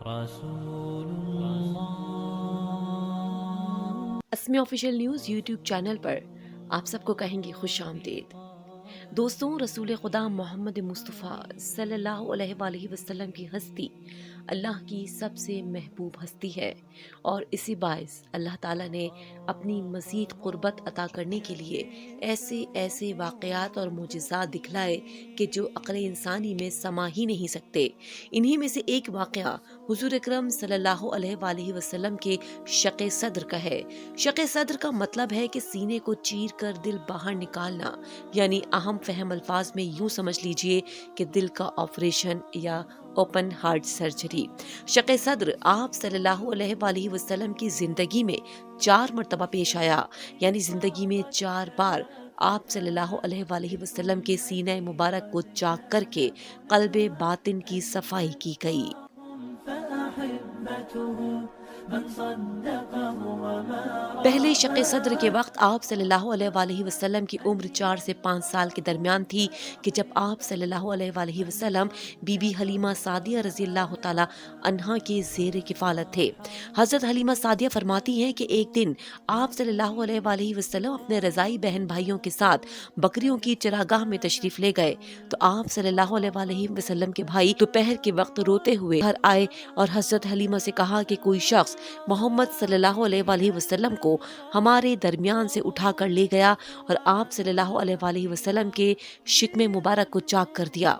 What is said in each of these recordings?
رسول اللہ۔ اسمی official news YouTube channel پر آپ سب کو کہیں گے خوش آمدید۔ دوستوں، رسول خدا محمد مصطفیٰ صلی اللہ علیہ وآلہ وسلم کی ہستی اللہ کی سب سے محبوب ہستی ہے، اور اسی باعث اللہ تعالیٰ نے اپنی مزید قربت عطا کرنے کے لیے ایسے ایسے واقعات اور معجزات دکھلائے کہ جو عقل انسانی میں سما ہی نہیں سکتے۔ انہی میں سے ایک واقعہ حضور اکرم صلی اللہ علیہ وآلہ وسلم کے شق صدر کا ہے۔ شق صدر کا مطلب ہے کہ سینے کو چیر کر دل باہر نکالنا، یعنی اہم فہم الفاظ میں یوں سمجھ لیجئے کہ دل کا آپریشن یا اوپن ہارٹ سرجری۔ شق صدر آپ صلی اللہ علیہ وآلہ وسلم کی زندگی میں 4 مرتبہ پیش آیا، یعنی زندگی میں 4 بار آپ صلی اللہ علیہ وآلہ وسلم کے سینہ مبارک کو چاک کر کے قلب باطن کی صفائی کی گئی۔ پہلے شق صدر کے وقت آپ صلی اللہ علیہ وآلہ وسلم کی عمر 4 سے 5 سال کے درمیان تھی کہ جب آپ صلی اللہ علیہ وآلہ وسلم بی بی حلیمہ سعدیہ رضی اللہ تعالی عنہا کے زیر کفالت تھے۔ حضرت حلیمہ سعدیہ فرماتی ہیں کہ ایک دن آپ صلی اللہ علیہ وآلہ وسلم اپنے رضائی بہن بھائیوں کے ساتھ بکریوں کی چراگاہ میں تشریف لے گئے تو آپ صلی اللہ علیہ وآلہ وسلم کے بھائی دوپہر کے وقت روتے ہوئے گھر آئے اور حضرت حلیمہ سے کہا کہ کوئی شخص محمد صلی اللہ علیہ وآلہ وسلم کو ہمارے درمیان سے اٹھا کر لے گیا اور آپ صلی اللہ علیہ وآلہ وسلم کے شکم مبارک کو چاک کر دیا۔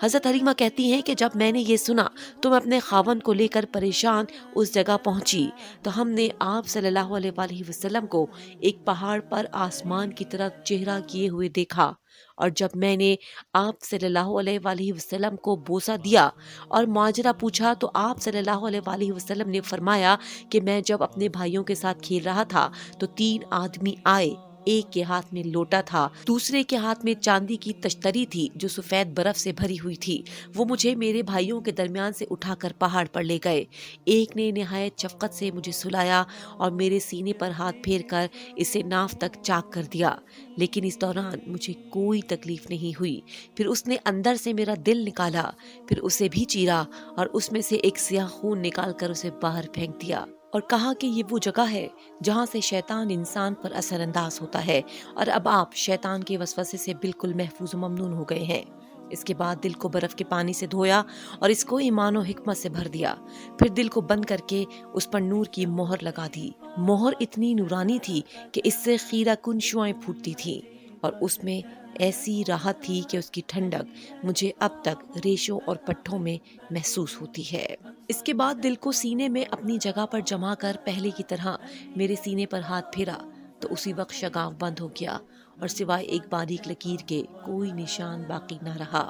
حضرت حلیمہ کہتی ہیں کہ جب میں نے یہ سنا تو میں اپنے خاوند کو لے کر پریشان اس جگہ پہنچی تو ہم نے آپ صلی اللہ علیہ وآلہ وسلم کو ایک پہاڑ پر آسمان کی طرف چہرہ کیے ہوئے دیکھا، اور جب میں نے آپ صلی اللہ علیہ وآلہ وسلم کو بوسہ دیا اور ماجرا پوچھا تو آپ صلی اللہ علیہ وآلہ وسلم نے فرمایا کہ میں جب اپنے بھائیوں کے ساتھ کھیل رہا تھا تو 3 آدمی آئے، ایک کے ہاتھ میں لوٹا تھا، دوسرے کے ہاتھ میں چاندی کی تشتری تھی جو سفید برف سے بھری ہوئی تھی۔ وہ مجھے میرے بھائیوں کے درمیان سے اٹھا کر پہاڑ پر لے گئے۔ ایک نے نہایت شفقت سے مجھے سلایا اور میرے سینے پر ہاتھ پھیر کر اسے ناف تک چاک کر دیا، لیکن اس دوران مجھے کوئی تکلیف نہیں ہوئی۔ پھر اس نے اندر سے میرا دل نکالا، پھر اسے بھی چیرا اور اس میں سے ایک سیاہ خون نکال کر اسے باہر پھینک دیا، اور کہا کہ یہ وہ جگہ ہے جہاں سے شیطان انسان پر اثر انداز ہوتا ہے، اور اب آپ شیطان کے وسوسے سے بالکل محفوظ و ممنون ہو گئے ہیں۔ اس کے بعد دل کو برف کے پانی سے دھویا اور اس کو ایمان و حکمت سے بھر دیا، پھر دل کو بند کر کے اس پر نور کی مہر لگا دی۔ مہر اتنی نورانی تھی کہ اس سے خیرہ کن شعائیں پھوٹتی تھیں، اور اس میں ایسی راحت تھی کہ اس کی ٹھنڈک مجھے اب تک ریشوں اور پٹھوں میں محسوس ہوتی ہے۔ اس کے بعد دل کو سینے میں اپنی جگہ پر جما کر پہلے کی طرح میرے سینے پر ہاتھ پھیرا تو اسی وقت شگاف بند ہو گیا اور سوائے ایک باریک لکیر کے کوئی نشان باقی نہ رہا۔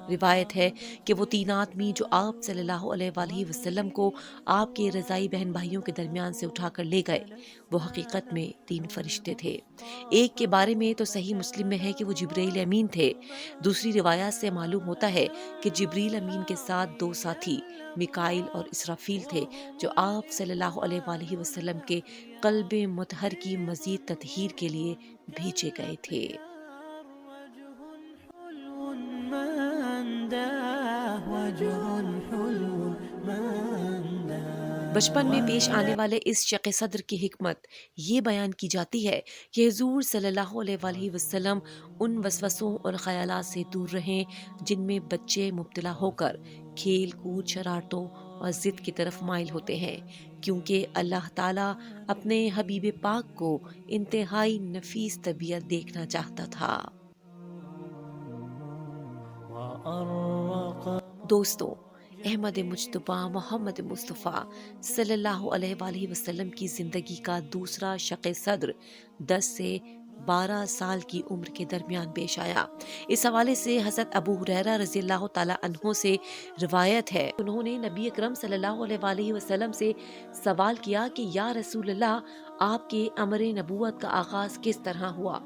روایت ہے کہ وہ 3 آدمی جو آپ صلی اللہ علیہ وآلہ وسلم کو آپ کے رضائی بہن بھائیوں کے درمیان سے اٹھا کر لے گئے، وہ حقیقت میں 3 فرشتے تھے۔ ایک کے بارے میں تو صحیح مسلم میں ہے کہ وہ جبرائیل امین تھے۔ دوسری روایات سے معلوم ہوتا ہے کہ جبریل امین کے ساتھ 2 ساتھی میکائیل اور اسرافیل تھے جو آپ صلی اللہ علیہ وآلہ وسلم کے قلب مطہر کی مزید تطہیر کے لیے بھیجے گئے تھے۔ بچپن میں پیش آنے والے اس شق صدر کی حکمت یہ بیان کی جاتی ہے کہ حضور صلی اللہ علیہ وآلہ وسلم ان وسوسوں اور خیالات سے دور رہیں جن میں بچے مبتلا ہو کر کھیل کود، شرارتوں اور ضد کی طرف مائل ہوتے ہیں، کیونکہ اللہ تعالیٰ اپنے حبیب پاک کو انتہائی نفیس طبیعت دیکھنا چاہتا تھا۔ دوستو، احمد مجتبی محمد مصطفیٰ صلی اللہ علیہ وآلہ وسلم کی زندگی کا دوسرا شق صدر 10 سے 12 سال کی عمر کے درمیان پیش آیا۔ اس حوالے سے حضرت ابو ہریرہ رضی اللہ تعالی عنہ سے روایت ہے، انہوں نے نبی اکرم صلی اللہ علیہ وآلہ وسلم سے سوال کیا کہ یا رسول اللہ، آپ کے امر نبوت کا آغاز کس طرح ہوا؟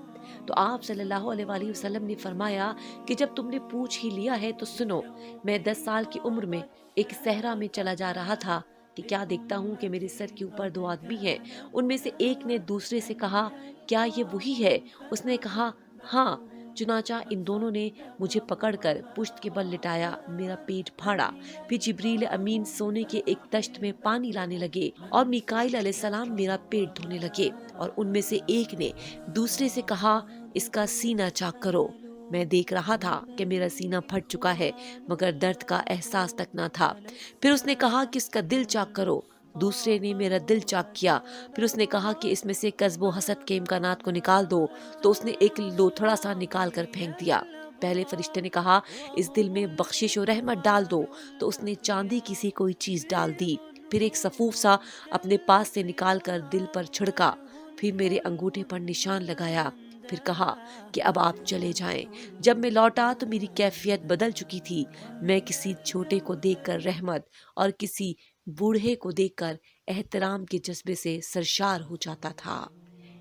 تو آپ صلی اللہ علیہ وآلہ وسلم نے فرمایا کہ جب تم نے پوچھ ہی لیا ہے تو سنو، میں 10 سال کی عمر میں ایک صحرا میں چلا جا رہا تھا کہ کیا دیکھتا ہوں کہ میرے سر کے اوپر 2 آدمی ہیں۔ ان میں سے ایک نے دوسرے سے کہا، کیا یہ وہی ہے؟ اس نے کہا، ہاں۔ چنانچہ ان دونوں نے مجھے پکڑ کر پشت کے بل لٹایا، میرا پیٹ پھاڑا۔ پھر جبریل امین سونے کے ایک تشت میں پانی لانے لگے اور میکائیل علیہ السلام میرا پیٹ دھونے لگے، اور ان میں سے ایک نے دوسرے سے کہا، اس کا سینہ چاک کرو۔ میں دیکھ رہا تھا کہ میرا سینہ پھٹ چکا ہے، مگر درد کا احساس تک نہ تھا۔ پھر اس نے کہا کہ اس کا دل چاک کرو۔ دوسرے نے میرا دل چاک کیا۔ پھر اس نے کہا کہ اس میں سے کذب و حسد کے امکانات کو نکال دو، تو اس نے ایک لوتھڑا سا نکال کر پھینک دیا۔ پہلے فرشتے نے کہا، اس دل میں بخشش و رحمت ڈال دو، تو اس نے چاندی کی سی کوئی چیز ڈال دی۔ پھر ایک سفوف سا اپنے پاس سے نکال کر دل پر چھڑکا، پھر میرے انگوٹھے پر نشان لگایا، پھر کہا کہ اب آپ چلے جائیں۔ جب میں لوٹا تو میری کیفیت بدل چکی تھی۔ میں کسی چھوٹے کو دیکھ کر رحمت اور کسی بوڑھے کو دیکھ کر احترام کے جذبے سے سرشار ہو جاتا تھا۔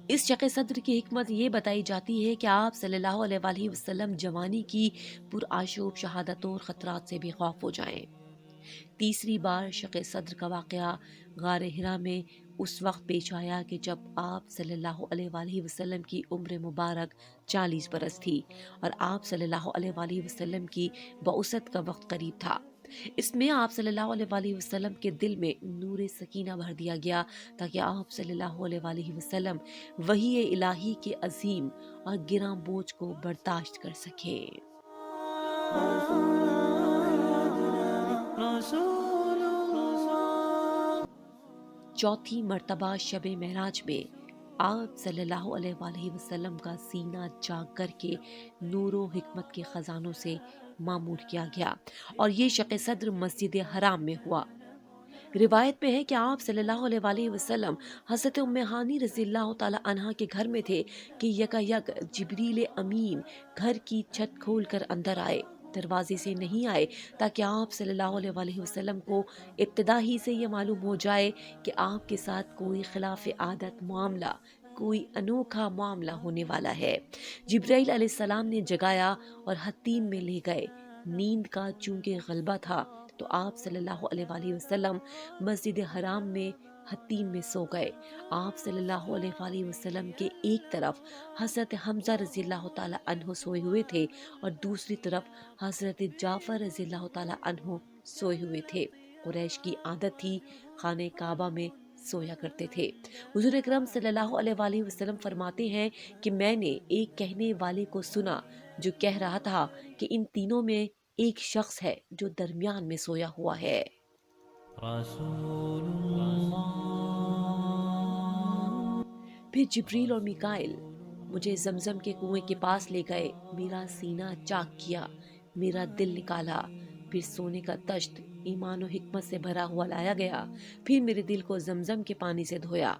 اس شق صدر کی حکمت یہ بتائی جاتی ہے کہ آپ صلی اللہ علیہ وآلہ وسلم جوانی کی پرآشوب شہادتوں اور خطرات سے بے خوف ہو جائیں۔ تیسری بار شق صدر کا واقعہ غار حرا میں اس وقت پیش آیا کہ جب آپ صلی اللہ علیہ وآلہ وسلم کی عمر مبارک 40 برس تھی اور آپ صلی اللہ علیہ وآلہ وسلم کی بعثت کا وقت قریب تھا۔ اس میں آپ صلی اللہ علیہ وآلہ وسلم کے دل میں نور سکینہ بھر دیا گیا تاکہ آپ صلی اللہ علیہ وآلہ وسلم وحی الہی کے عظیم اور گراں بوجھ کو برداشت کر سکیں۔ چوتھی مرتبہ شب معراج میں آپ صلی اللہ علیہ وآلہ وسلم کا سینہ چاک کر کے نور و حکمت کے خزانوں سے معمور کیا گیا، اور یہ شق صدر مسجد حرام میں ہوا۔ روایت میں ہے کہ آپ صلی اللہ علیہ وآلہ وسلم حضرت ام ہانی رضی اللہ تعالی عنہا کے گھر میں تھے کہ یکایک جبریل امین گھر کی چھت کھول کر اندر آئے۔ دروازے سے نہیں آئے تاکہ آپ صلی اللہ علیہ وآلہ وسلم کو ابتدا ہی سے یہ معلوم ہو جائے کہ آپ کے ساتھ کوئی خلاف عادت معاملہ، کوئی انوکھا معاملہ ہونے والا ہے۔ جبرائیل علیہ السلام نے جگایا اور حتیم میں لے گئے۔ نیند کا چونکہ غلبہ تھا تو آپ صلی اللہ علیہ وآلہ وسلم مسجد حرام میں حتیم میں سو گئے۔ آپ صلی اللہ علیہ وآلہ وسلم کے ایک طرف حضرت حمزہ رضی اللہ تعالی عنہ سوئے ہوئے تھے اور دوسری طرف حضرت جعفر رضی اللہ تعالی عنہ سوئے ہوئے تھے۔ قریش کی عادت تھی خانہ کعبہ میں سویا کرتے تھے۔ حضور اکرم صلی اللہ علیہ وآلہ وسلم فرماتے ہیں کہ میں نے ایک کہنے والے کو سنا جو کہہ رہا تھا کہ ان تینوں میں ایک شخص ہے جو درمیان میں سویا ہوا ہے۔ پھر جبریل اور میکائیل مجھے زمزم کے کنویں کے پاس لے گئے، میرا سینہ چاک کیا، میرا دل نکالا، پھر سونے کا تشت ایمان و حکمت سے بھرا ہوا لایا گیا، پھر میرے دل کو زمزم کے پانی سے دھویا۔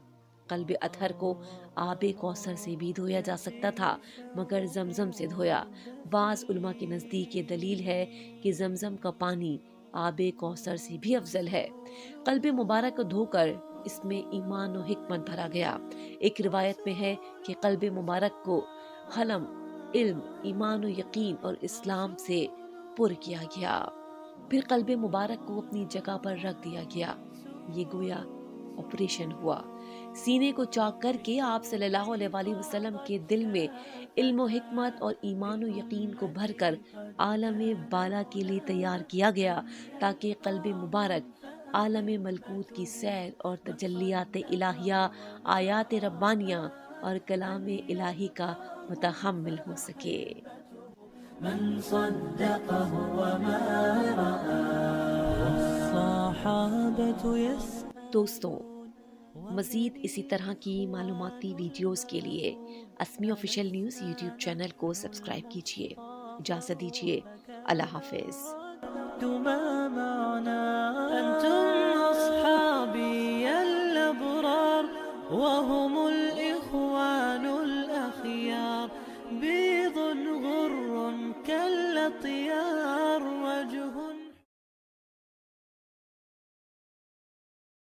قلب اطہر کو آب کوثر سے بھی دھویا جا سکتا تھا مگر زمزم سے دھویا۔ بعض علماء کے نزدیک یہ دلیل ہے کہ زمزم کا پانی آب کوثر سے بھی افضل ہے۔ قلب مبارک کو دھو کر اس میں ایمان و حکمت بھرا گیا۔ ایک روایت میں ہے کہ قلب مبارک کو حلم، علم، ایمان و یقین اور اسلام سے پر کیا گیا۔ پھر قلب مبارک کو اپنی جگہ پر رکھ دیا گیا۔ یہ گویا آپریشن ہوا۔ سینے کو چاک کر کے آپ صلی اللہ علیہ وآلہ وسلم کے دل میں علم و حکمت اور ایمان و یقین کو بھر کر عالم بالا کے لیے تیار کیا گیا تاکہ قلب مبارک عالم ملکوت کی سیر اور تجلیات الہیہ، آیات ربانیہ اور کلام الہی کا متحمل ہو سکے۔ من صدقه وما رأى والصحابة دوستوں، مزید اسی طرح کی معلوماتی ویڈیوز کے لیے اسمی آفیشیل نیوز یوٹیوب چینل کو سبسکرائب کیجیے۔ اجازت دیجیے، اللہ حافظ۔